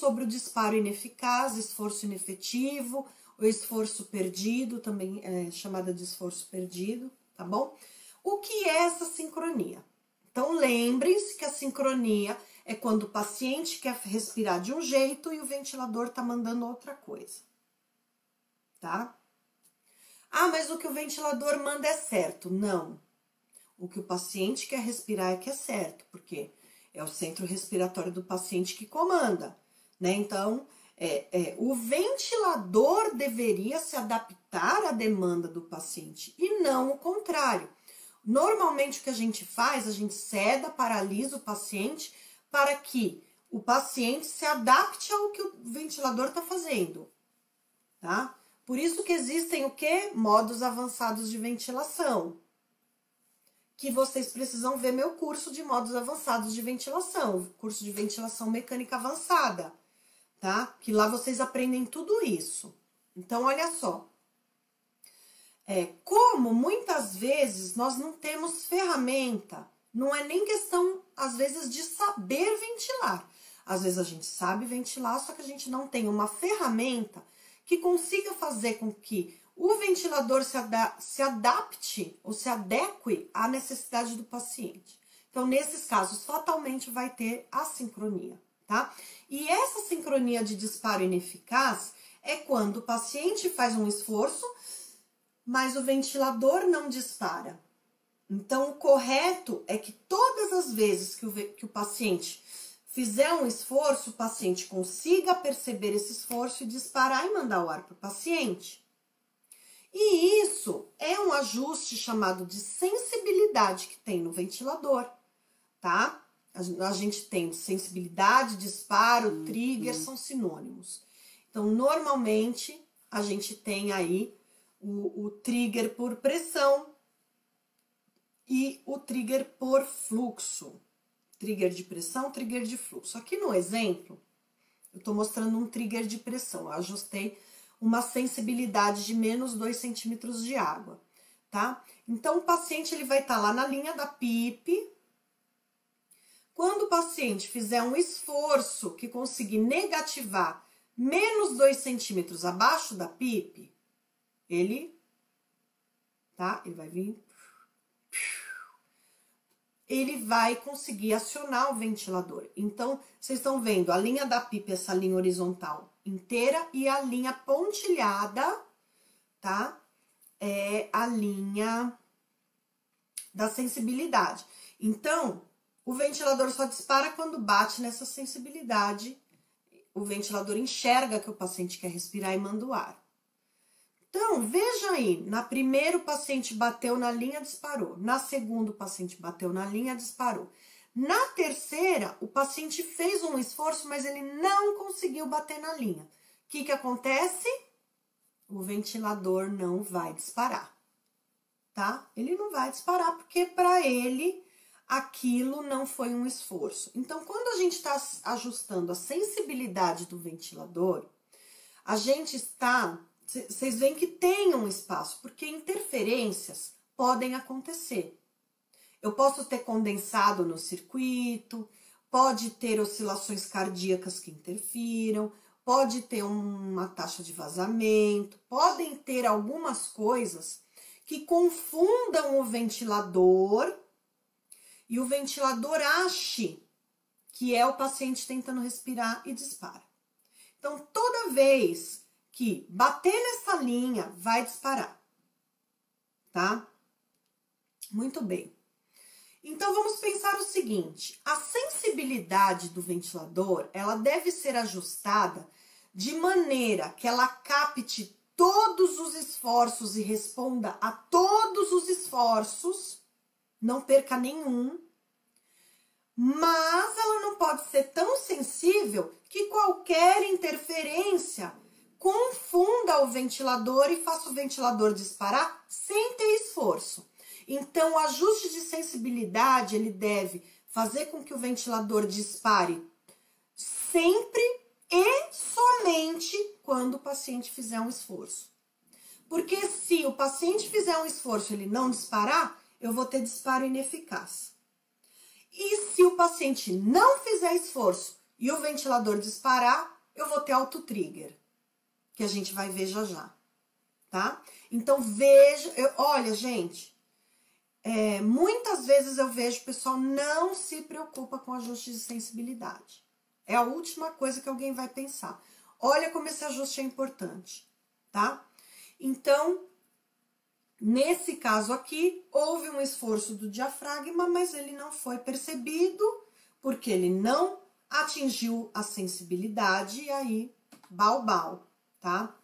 sobre o disparo ineficaz, esforço inefetivo, o esforço perdido, também é chamada de esforço perdido, tá bom? O que é essa sincronia? Então, lembrem-se que a sincronia é quando o paciente quer respirar de um jeito e o ventilador tá mandando outra coisa, tá? Ah, mas o que o ventilador manda é certo. Não. O que o paciente quer respirar é que é certo, porque é o centro respiratório do paciente que comanda, né? Então, o ventilador deveria se adaptar à demanda do paciente e não o contrário. Normalmente, o que a gente faz, a gente ceda, paralisa o paciente para que o paciente se adapte ao que o ventilador está fazendo, tá? Por isso que existem o quê? Modos avançados de ventilação. Que vocês precisam ver meu curso de modos avançados de ventilação, curso de ventilação mecânica avançada, tá? Que lá vocês aprendem tudo isso. Então, olha só. Como muitas vezes nós não temos ferramenta, não é nem questão, às vezes, de saber ventilar. Às vezes a gente sabe ventilar, só que a gente não tem uma ferramenta que consiga fazer com que o ventilador se adapte ou se adeque à necessidade do paciente. Então, nesses casos, fatalmente vai ter assincronia, tá? E essa sincronia de disparo ineficaz é quando o paciente faz um esforço, mas o ventilador não dispara. Então, o correto é que todas as vezes que o paciente fizer um esforço, o paciente consiga perceber esse esforço e disparar e mandar o ar para o paciente. E isso é um ajuste chamado de sensibilidade que tem no ventilador, tá? A gente tem sensibilidade, disparo, trigger, são sinônimos. Então, normalmente, a gente tem aí o trigger por pressão e o trigger por fluxo. Trigger de pressão, trigger de fluxo. Aqui no exemplo, eu tô mostrando um trigger de pressão. Eu ajustei uma sensibilidade de menos 2 centímetros de água, tá? Então, o paciente ele vai estar lá na linha da PIP. Quando o paciente fizer um esforço que conseguir negativar menos 2 centímetros abaixo da PIP, ele vai vir, ele vai conseguir acionar o ventilador. Então, vocês estão vendo a linha da PIP, essa linha horizontal inteira, e a linha pontilhada, tá? É a linha da sensibilidade. Então, o ventilador só dispara quando bate nessa sensibilidade. O ventilador enxerga que o paciente quer respirar e manda o ar. Então, veja aí, na primeira o paciente bateu na linha, disparou. Na segunda o paciente bateu na linha, disparou. Na terceira, o paciente fez um esforço, mas ele não conseguiu bater na linha. O que acontece? O ventilador não vai disparar, tá? Ele não vai disparar porque para ele aquilo não foi um esforço. Então, quando a gente está ajustando a sensibilidade do ventilador, a gente está... Vocês veem que tem um espaço, porque interferências podem acontecer. Eu posso ter condensado no circuito, pode ter oscilações cardíacas que interfiram, pode ter uma taxa de vazamento, podem ter algumas coisas que confundam o ventilador e o ventilador ache que é o paciente tentando respirar e dispara. Então, toda vez que bater nessa linha, vai disparar, tá? Muito bem. Então, vamos pensar o seguinte, a sensibilidade do ventilador, ela deve ser ajustada de maneira que ela capte todos os esforços e responda a todos os esforços, não perca nenhum, mas ela não pode ser tão sensível que qualquer interferência confunda o ventilador e faça o ventilador disparar sem ter esforço. Então, o ajuste de sensibilidade, ele deve fazer com que o ventilador dispare sempre e somente quando o paciente fizer um esforço. Porque se o paciente fizer um esforço e ele não disparar, eu vou ter disparo ineficaz. E se o paciente não fizer esforço e o ventilador disparar, eu vou ter auto-trigger, que a gente vai ver já já, tá? Então, veja, olha, gente, muitas vezes eu vejo o pessoal não se preocupa com ajuste de sensibilidade. É a última coisa que alguém vai pensar. Olha como esse ajuste é importante, tá? Então, nesse caso aqui, houve um esforço do diafragma, mas ele não foi percebido, porque ele não atingiu a sensibilidade, e aí, bau, tá?